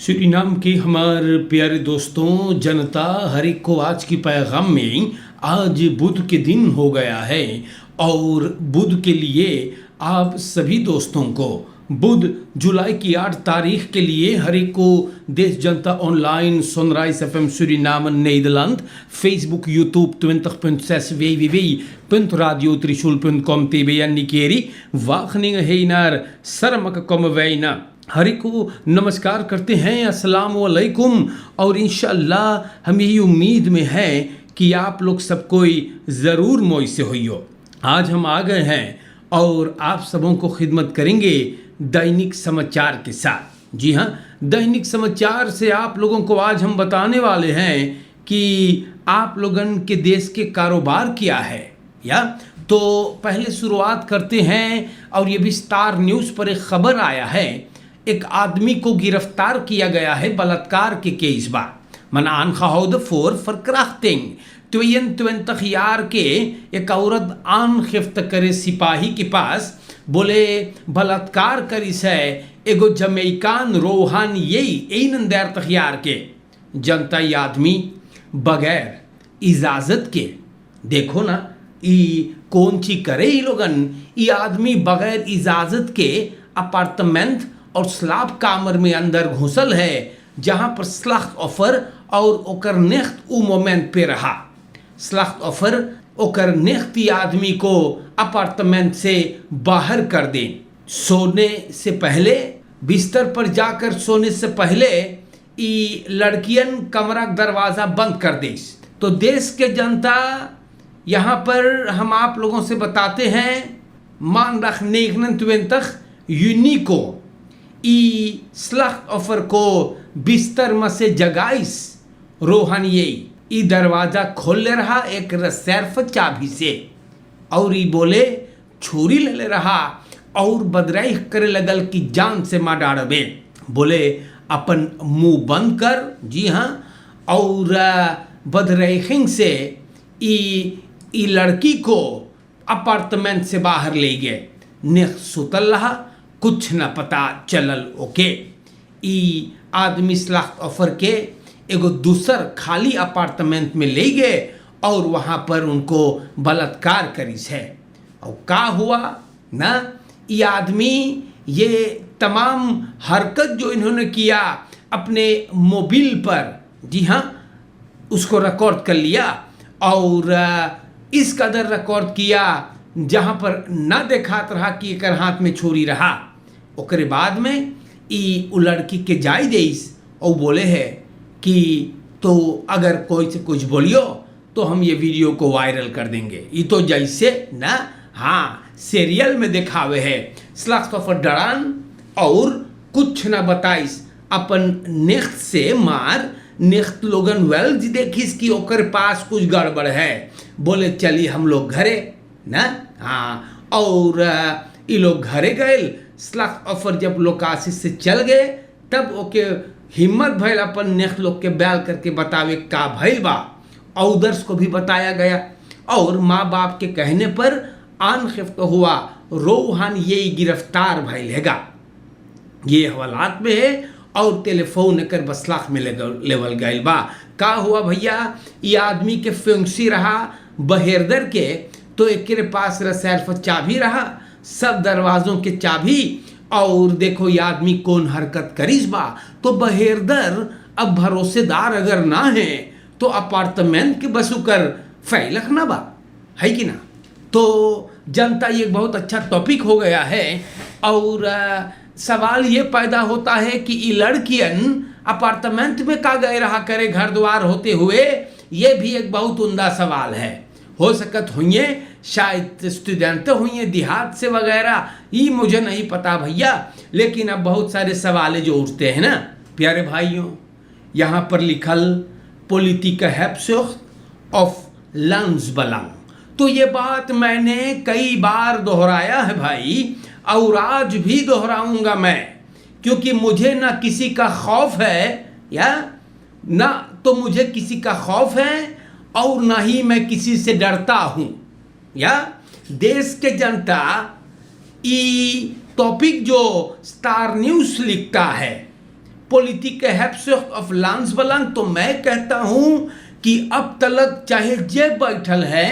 Suriname के हमारे प्यारे दोस्तों, जनता, हर एक को आज की पैगाम में आज बुध के दिन हो गया है और बुध के लिए आप सभी दोस्तों को बुध जुलाई की 8 तारीख के लिए हर एक को देश जनता online sunrise FM Suriname Nederland Facebook YouTube 20.6 www.radiotrishul.com TBN Nikeri Wageningen heen naar Sarmak komen wij na Hari को नमस्कार करते हैं, अस्सलाम वालेकुम। और इंशाअल्लाह हम यही उम्मीद में हैं कि आप लोग सब कोई ज़रूर मौज से होइयो। आज हम आ गए हैं और आप सबों को खिदमत करेंगे दैनिक समाचार के साथ। जी हाँ, दैनिक समाचार से आप लोगों को आज हम बताने वाले हैं कि आप लोगन के देश के कारोबार क्या है। या तो पहले शुरुआत करते हैं और ये भी स्टार न्यूज़ पर एक खबर आया है, एक आदमी को गिरफ्तार किया गया है बलात्कार के केस बा। मन aangehouden voor verkrachting। 22 jaar के एक औरत आनगिफ्त करे सिपाही के पास, बोले बलात्कार करिस है एगो जमैकान रोहान यही 31 jaar के। जनता ये आदमी बगैर इजाज़त के, देखो ना ई कौन ची करे ई लोगन। ई आदमी बगैर इजाज़त के अपार्टमेंट और स्लाब कामर में अंदर घुसल है, जहां पर स्लख्त ऑफर और ओकर नेख्त उ मोमेंट पे रहा। स्लख्त ऑफर ओकर नेख्ती आदमी को अपार्टमेंट से बाहर कर दे। सोने से पहले, बिस्तर पर जाकर सोने से पहले ई लड़कियन कमरा दरवाज़ा बंद कर दे। तो देश के जनता, यहाँ पर हम आप लोगों से बताते हैं, maandag 29 juni को ई स्लख्त ऑफर को बिस्तर में से जगाइस रोहानिये ई दरवाज़ा खोल ले रहा एक रिजर्व चाबी से, और ई बोले छुरी ले रहा और बदराई करे लगल कि जान से मार डाड़बे। बोले अपन मुंह बंद कर। जी हाँ, और बदराइखिंग से ई लड़की को अपार्टमेंट से बाहर ले गए। नेख सुतल रहा, कुछ न पता चलल ओके। ई आदमी स्लख्त ऑफर के एगो दूसर खाली अपार्टमेंट में ले गए और वहाँ पर उनको बलात्कार करिस है। और का हुआ ना, ये आदमी ये तमाम हरकत जो इन्होंने किया अपने मोबाइल पर, जी हाँ, उसको रिकॉर्ड कर लिया और इस कदर रिकॉर्ड किया जहाँ पर ना देखात रहा कि एक हाथ में छुरी रहा। ओकरे बाद में ई उ लड़की के जाई देइस और बोले है कि तो अगर कोई से कुछ बोलियो तो हम ये वीडियो को वायरल कर देंगे। ये तो जैसे ना, हाँ, सीरियल में दिखावे है। स्लख्त ऑफर डरान और कुछ ना बताइस, अपन नेख्त से मार। नेख्त लोगन वेल जी देखिस कि ओकर पास कुछ गड़बड़ है, बोले चलिए हम लोग घरे ना। हाँ, और ये लोग घरे गए। स्लख्त ऑफर जब लोकासी से चल गए तब ओके हिम्मत भइल अपन नेख्त लोग के बैल करके बतावे का भइल बा। औदर्स को भी बताया गया और माँ बाप के कहने पर आनगिफ्त हुआ रोहान यही गिरफ्तार भइल हैगा। ये हवालात में है और टेलीफोन कर बसलाख में लेवल गइल बा। का हुआ भैया, ये आदमी के फेंसी रहा बहेरदर के, तो एक के पास रिजर्व चाबी रहा, सब दरवाज़ों के चाबी। और देखो ये आदमी कौन हरकत करिस बा। तो बहेरदर अब भरोसेदार अगर ना है तो अपार्टमेंट के बसुकर फैलक ना बा, है कि ना। तो जनता ये बहुत अच्छा टॉपिक हो गया है और सवाल ये पैदा होता है कि ये लड़कियन अपार्टमेंट में का गए रहा करे घर द्वार होते हुए। ये भी एक बहुत उम्दा सवाल है। हो सकत हुई शायद स्टूडेंट हुई देहात से वगैरह, ये मुझे नहीं पता भैया, लेकिन अब बहुत सारे सवाल जो उठते हैं ना प्यारे भाइयों। यहाँ पर लिखल पॉलिटिक हैप्सुख्त ऑफ लंस बलंग, तो ये बात मैंने कई बार दोहराया है भाई, और आज भी दोहराऊंगा मैं, क्योंकि मुझे ना किसी का खौफ है, या ना तो मुझे किसी का खौफ है और ना ही मैं किसी से डरता हूँ। या देश के जनता ई टॉपिक जो स्टार न्यूज़ लिखता है, Politieke Hebzucht of Landsbelang, तो मैं कहता हूं कि अब तलक चाहे जे बैठल है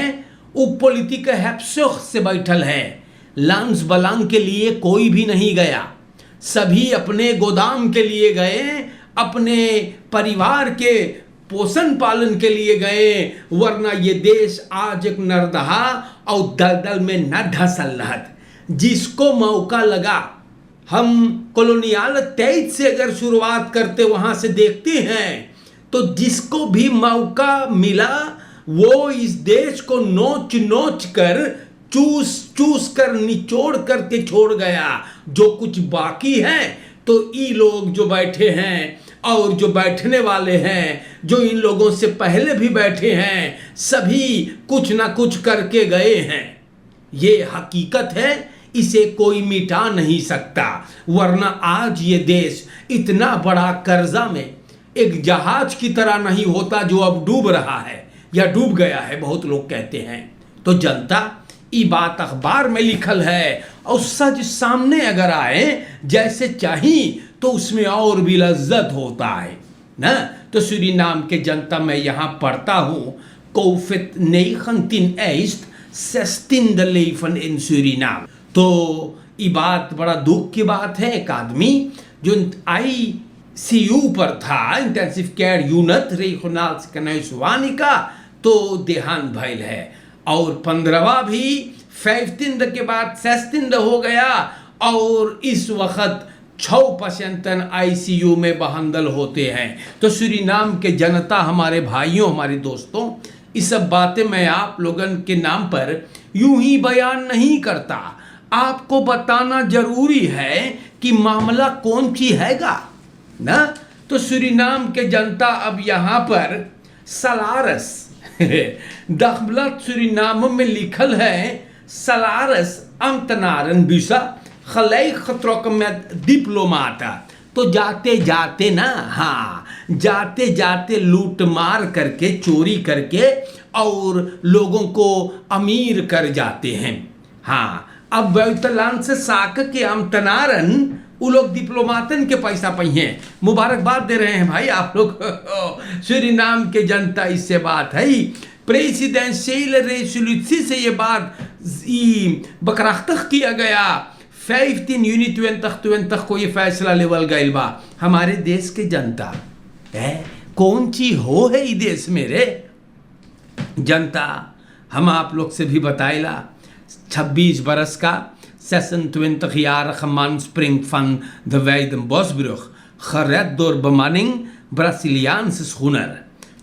वो Politieke Hebzucht से बैठल है, Landsbelang के लिए कोई भी नहीं गया। सभी अपने गोदाम के लिए गए, अपने परिवार के पोषण पालन के लिए गए, वरना ये देश आज एक नरदहा और दलदल में न धसल रहत। जिसको मौका लगा, हम कॉलोनियल 23 से अगर शुरुआत करते वहां से देखते हैं, तो जिसको भी मौका मिला वो इस देश को नोच नोच कर, चूस चूस कर, निचोड़ करके छोड़ गया। जो कुछ बाकी है तो ये लोग जो बैठे हैं और जो बैठने वाले हैं, जो इन लोगों से पहले भी बैठे हैं, सभी कुछ ना कुछ करके गए हैं। ये हकीकत है, इसे कोई मिटा नहीं सकता। वरना आज ये देश इतना बड़ा कर्जा में एक जहाज की तरह नहीं होता जो अब डूब रहा है या डूब गया है, बहुत लोग कहते हैं। तो जनता, ये बात अखबार में लिखल है और सच सामने अगर आए जैसे चाहिए तो उसमें और भी लज्जत होता है ना। तो सूरीनाम के जनता, मैं यहाँ पढ़ता हूँ, COVID-19 ist 16e leven in Suriname। तो ये बात बड़ा दुख की बात है। एक आदमी जो ICU पर था, इंटेंसिव केयर यूनिट रीजनल कनौसवानी का, तो देहांत भइल है। और 15वां भी 15 के बाद 16 हो गया और इस वक्त 6 पेशेंटन ICU में बहंदल होते हैं। तो सूरीनाम के जनता, हमारे भाइयों, हमारे दोस्तों, ये सब बातें मैं आप लोगन के नाम पर यूं ही बयान नहीं करता। आपको बताना जरूरी है कि मामला कौन सी हैगा ना। तो सूरीनाम के जनता अब यहाँ पर सलारस दखबलत सूरीनाम में लिखल है, सलारस अम्तनारन बिसा खलई खतरों में डिप्लोमाता। तो जाते जाते ना, हाँ, जाते जाते लूट मार करके, चोरी करके और लोगों को अमीर कर जाते हैं। हाँ, अब बैतलान से साक के अम्तनारन वो लोग डिप्लोमातन के पैसा पहिए। मुबारकबाद दे रहे हैं भाई आप लोग सूरीनाम के जनता। इससे बात है, प्रेसिडेंशियल रेसोल्यूशन से ये बात बकराख्तख किया गया। 15 यूनिट 2020 को ये फैसला लेवल गइल बा। हमारे देश के जनता है कौन ची हो है ये देश मेरे जनता। हम आप लोग से भी बताइला, 26 बरस का 26-jarige man springt van de Weidenbosbrug gered door bemanning Braziliaanse schoener।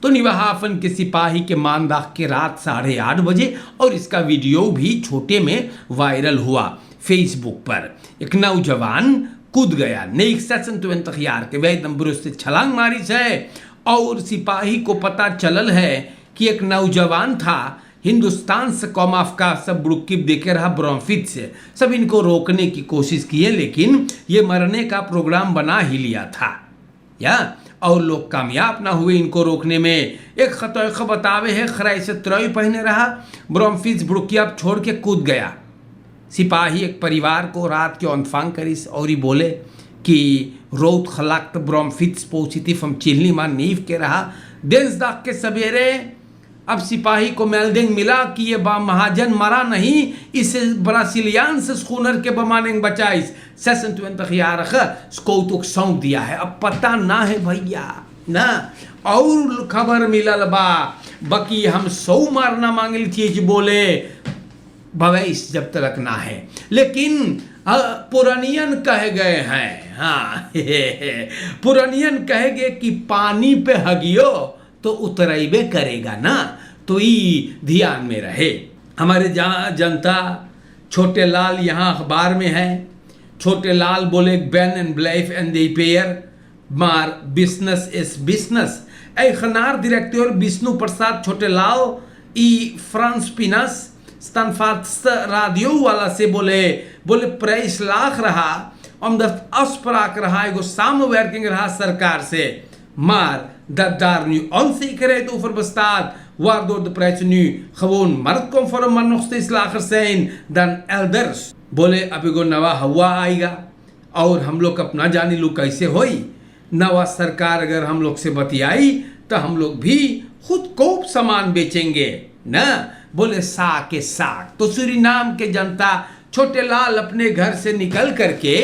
तो निवाहाफन के सिपाही के मानदाग के रात 8:30 बजे, और इसका वीडियो भी छोटे में वायरल हुआ फेसबुक पर। एक नौजवान कूद गया, नेक 26 jaar के Weidenbosbrug से छलांग मारी है और सिपाही को पता चलल है कि एक नौजवान था हिंदुस्तान से कौमाफका सब बुड़किब देखे रहा ब्रोंफिट से। सब इनको रोकने की कोशिश किए, लेकिन ये मरने का प्रोग्राम बना ही लिया था या, और लोग कामयाब ना हुए इनको रोकने में। एक खतौख बतावे है, खराई से त्रय पहने रहा, ब्रोंफिट बुड़कियाब छोड़ के कूद गया। सिपाही एक परिवार को रात के ऑनफांग करिस और ही बोले कि रोत खलाक ब्रोंफिट पॉजिटिव हम चिल्ली मान नीव के रहा। देश दाग के सवेरे अब सिपाही को मेल्डिंग मिला कि ये महाजन मरा नहीं, इसे ब्राजीलियान से स्कूनर के बमानेंग बचाइस 26-jarige स्कौतुक सौंप दिया है। अब पता ना है भैया ना, और खबर मिलल बा बाकी हम 100 मारना मांगल चीज बोले भवैस जब तक ना है। लेकिन पुरानियन कह गए हैं, हाँ पुरानियन कहे गए कि पानी पे हगियो तो उतरेबे करेगा ना। तो ये ध्यान में रहे। हमारे जहाँ जनता, छोटे लाल यहाँ अखबार में है। छोटे लाल बोले बैन एंड ब्लाइफ एंड दे पेयर मार बिजनेस इज बिजनेस। ए खनार डायरेक्टर विष्णु प्रसाद छोटे लाल ई फ्रांस पिनस स्टैनफोर्ड रेडियो वाला से बोले प्राइस लाख रहा omdat afspraak रहा एगो samenwerking रहा सरकार से, maar dat daar nu onzekerheid over bestaat, waardoor de prijzen nu gewoon marktconform maar nog steeds lager zijn dan elders। बोले अब एगो नवा हवा आएगा और हम लोग अपना जानी लो कैसे होई। नवा सरकार अगर हम लोग से बतियाई तो हम लोग भी खुद कोप सामान बेचेंगे ना। बोले साग के साग। तो सूरीनाम के जनता छोटे लाल अपने घर से निकल करके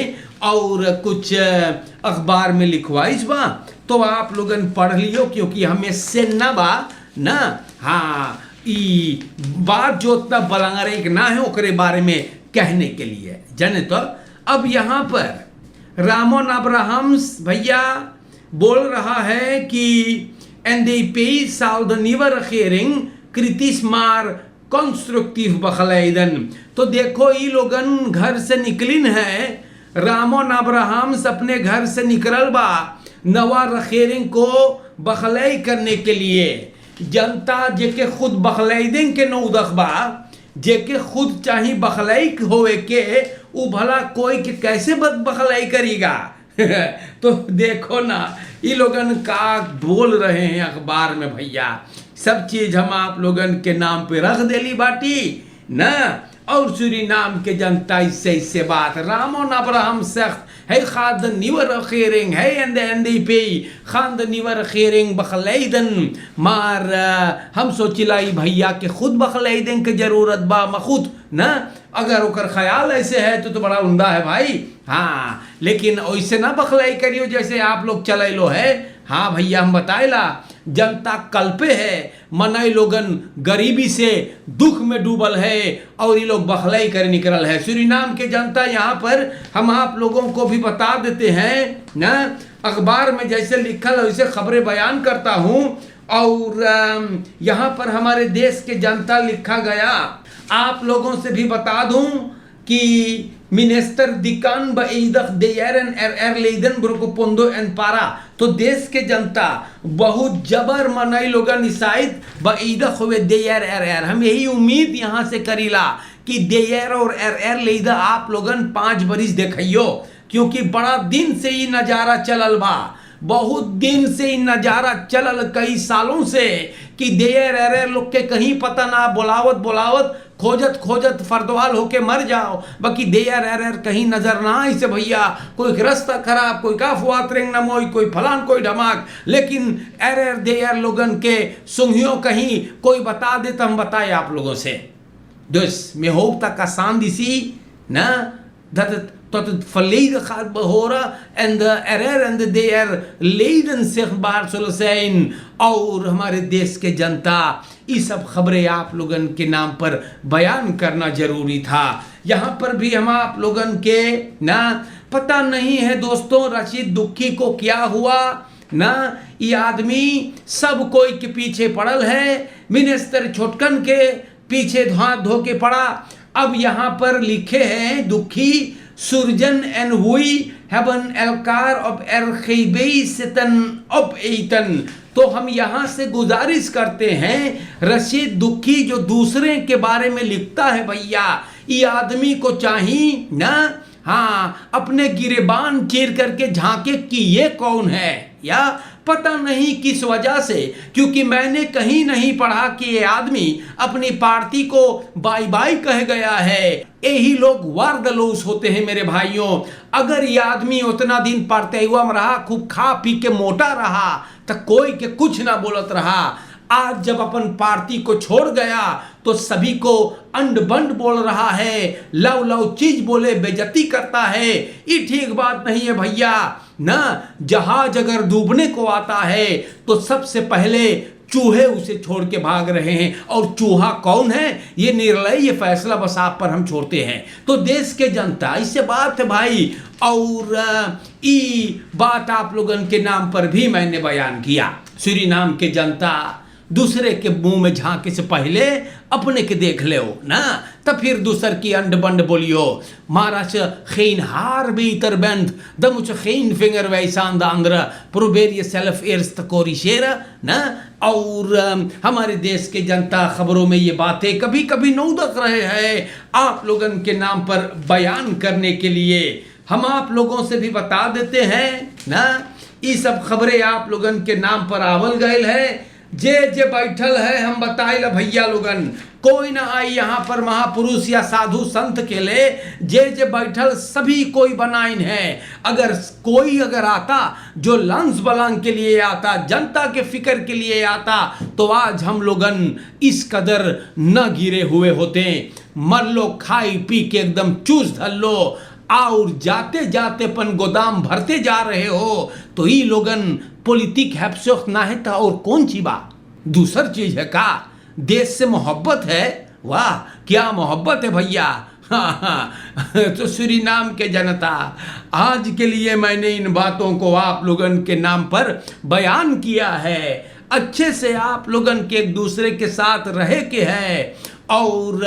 और कुछ अखबार में लिखवाइस बा, तो आप लोगन पढ़ लियो, क्योंकि हमें से न बा ना। हाँ, ई बात जो उतना बलंगरेक ना है ओकरे बारे में कहने के लिए जाने। तो अब यहाँ पर रामन अब्राहम्स भैया बोल रहा है कि एंड दे पे साल द नीवर खेरिंग क्रिटिस मार कंस्ट्रक्टिव बखलैदन। तो देखो ये लोगन घर से निकलिन है, रामन अब्राहम्स अपने घर से निकलल बा नवा रखेरिंग को बखलाई करने के लिए। जनता जेके खुद बखलैदिंग के नौदख बा, जेके खुद चाही बखलाई होवे के, उ भला कोई के कैसे बखलाई करेगा। तो देखो ना ये लोगन का बोल रहे हैं अखबार में भैया, सब चीज हम आप लोगन के नाम पे रख देली बाटी ना। और सूरीनाम के जनता इससे बात रामन अब्राहम सख्त है खाद निवर खेरिंग है एंदे पे खाद निवर खेरिंग बखलैदन मार। हम सोचिलाई भैया के खुद बखलैदन के जरूरत बा मखुद ना। अगर ओकर ख्याल ऐसे है तो बड़ा उमदा है भाई। हाँ, लेकिन ऐसे ना बखलाई करियो जैसे आप लोग चलैलो है। हाँ भैया, हम बताएला जनता कल्पे है, मनई लोगन गरीबी से दुख में डूबल है और ये लोग बखलाई कर निकल है। सूरीनाम के जनता यहाँ पर हम आप लोगों को भी बता देते हैं ना, अखबार में जैसे लिखल वैसे खबरें बयान करता हूँ। और यहाँ पर हमारे देश के जनता लिखा गया, आप लोगों से भी बता दूं कि मिनिस्टर दिकान बईदख देयरन लेदन ब्रुको पोंदो एन पारा। तो देश के जनता बहुत जबर मनई लोगन ईसाइत बईदख हुए देयर एर। हम यही उम्मीद यहाँ से करीला कि देयर और एर लेदा आप लोगन 5 बरिस देखियो, क्योंकि बड़ा दिन से ये नजारा चलल बा, बहुत दिन से नजारा चलल कई सालों से कि देयर एर लोग के कहीं पता ना, बोलावत खोजत खोजत फर्दवाल होके मर जाओ, बाकी देयर एर कहीं नजर ना आई से भैया। कोई रास्ता खराब, कोई काफुआत रेंग नमोई, कोई फलान कोई धमाक, लेकिन एर देयर लोगन के सुंघियों कहीं कोई बता दे तो हम बताए आप लोगों से। Dus mir hoop dat kasan disi na dat het tot het verleden gaat behoren en de RR en de DR leden zichtbaar zullen zijn और हमारे देश के जनता ये सब खबरें आप लोगन के नाम पर बयान करना जरूरी था। यहाँ पर भी हम आप लोगन के ना पता नहीं है दोस्तों रशीद दुखी को क्या हुआ ना। ये आदमी सब कोई के पीछे पड़ल है, मिनिस्टर छोटकन के पीछे धो के पड़ा। अब यहाँ पर लिखे हैं दुखी सुरजन एन हुई हेबन एलकार अब एरखेबई सितन अब एतन। तो हम यहाँ से गुजारिश करते हैं रशीद दुखी जो दूसरे के बारे में लिखता है भैया, ये आदमी को चाहिए ना हाँ अपने गिरेबान चीर करके झांके कि ये कौन है, या पता नहीं किस वजह से, क्योंकि मैंने कहीं नहीं पढ़ा कि ये आदमी अपनी पार्टी को बाय बाय कह गया है। यही लोग वारदलोस होते हैं मेरे भाइयों। अगर ये आदमी उतना दिन पढ़ते हुआ रहा, खूब खा पी के मोटा रहा, तो कोई के कुछ ना बोलत रहा। आज जब अपन पार्टी को छोड़ गया तो सभी को अंड बंड बोल रहा है, लव लव चीज बोले बेइज्जती करता है। ये ठीक बात नहीं है भैया ना। जहाज अगर डूबने को आता है तो सबसे पहले चूहे उसे छोड़ के भाग रहे हैं, और चूहा कौन है ये निर्णय ये फैसला बस आप पर हम छोड़ते हैं। तो देश के जनता इससे बात है भाई, और ये बात आप लोगन के नाम पर भी मैंने बयान किया। सूरीनाम के जनता दूसरे के मुंह में झांके से पहले अपने के देख ले ना, तब फिर दूसर की अंड बंड बोलियो। महाराज geen haar beter bent, dan moet je geen vinger wijzen aan de andere. Probeer jezelf eerst te corrigeren ना। और हमारे देश के जनता खबरों में ये बातें कभी कभी नौदक रहे हैं आप लोगन के नाम पर बयान करने के लिए। हम आप लोगों से भी बता देते हैं ना, ये सब खबरें आप लोगन के नाम पर आवल गए है। जे जे बैठल है हम बताए भैया लोगन कोई ना आई यहाँ पर महापुरुष या साधु संत के लिए, जे बैठल सभी कोई बनाइन है। अगर कोई आता जो लंस बलांग के लिए आता, जनता के फिक्र के लिए आता, तो आज हम लोगन इस कदर न गिरे हुए होते। मर लो, खाई पी के एकदम चूस धर लो, और जाते जाते पन गोदाम भरते जा रहे हो, तो ये लोगन पॉलिटिक हैप्सोख ना है था और कौन ची बा दूसर चीज है का? देश से मोहब्बत है। वाह क्या मोहब्बत है भैया। तो सूरीनाम के जनता, आज के लिए मैंने इन बातों को आप लोगन के नाम पर बयान किया है। अच्छे से आप लोगन के एक दूसरे के साथ रहे के है, और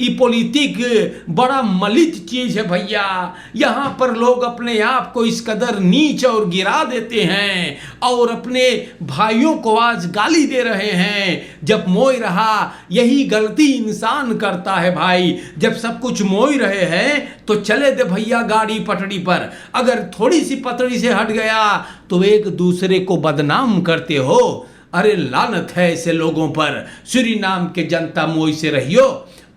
ये पॉलिटिक बड़ा मलित चीज है भैया। यहाँ पर लोग अपने आप को इस कदर नीच और गिरा देते हैं, और अपने भाइयों को आज गाली दे रहे हैं। जब मोई रहा, यही गलती इंसान करता है भाई। जब सब कुछ मोई रहे हैं तो चले दे भैया गाड़ी पटड़ी पर। अगर थोड़ी सी पटड़ी से हट गया तो एक दूसरे को बदनाम करते हो। अरे लानत है ऐसे लोगों पर। सूरीनाम के जनता मोई से रहियो।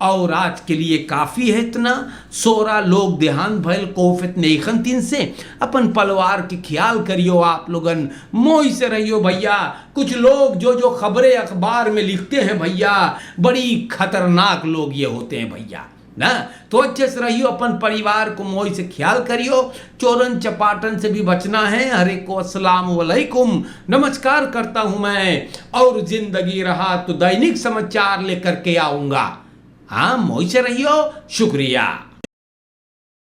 और आज के लिए काफ़ी है इतना। 16 लोग देहांत भयल कोफित नेखन तीन से। अपन परिवार के ख्याल करियो आप लोगन, मोई से रहियो भैया। कुछ लोग जो खबरें अखबार में लिखते हैं भैया, बड़ी खतरनाक लोग ये होते हैं भैया ना। तो अच्छे से रहियो, अपन परिवार को मोई से ख्याल करियो। चोरन चपाटन से भी बचना है। हरे को अस्सलाम वालेकुम, नमस्कार करता हूं मैं। और जिंदगी रहा तो दैनिक समाचार लेकर के आऊंगा। हाँ मोई से रहियो, शुक्रिया।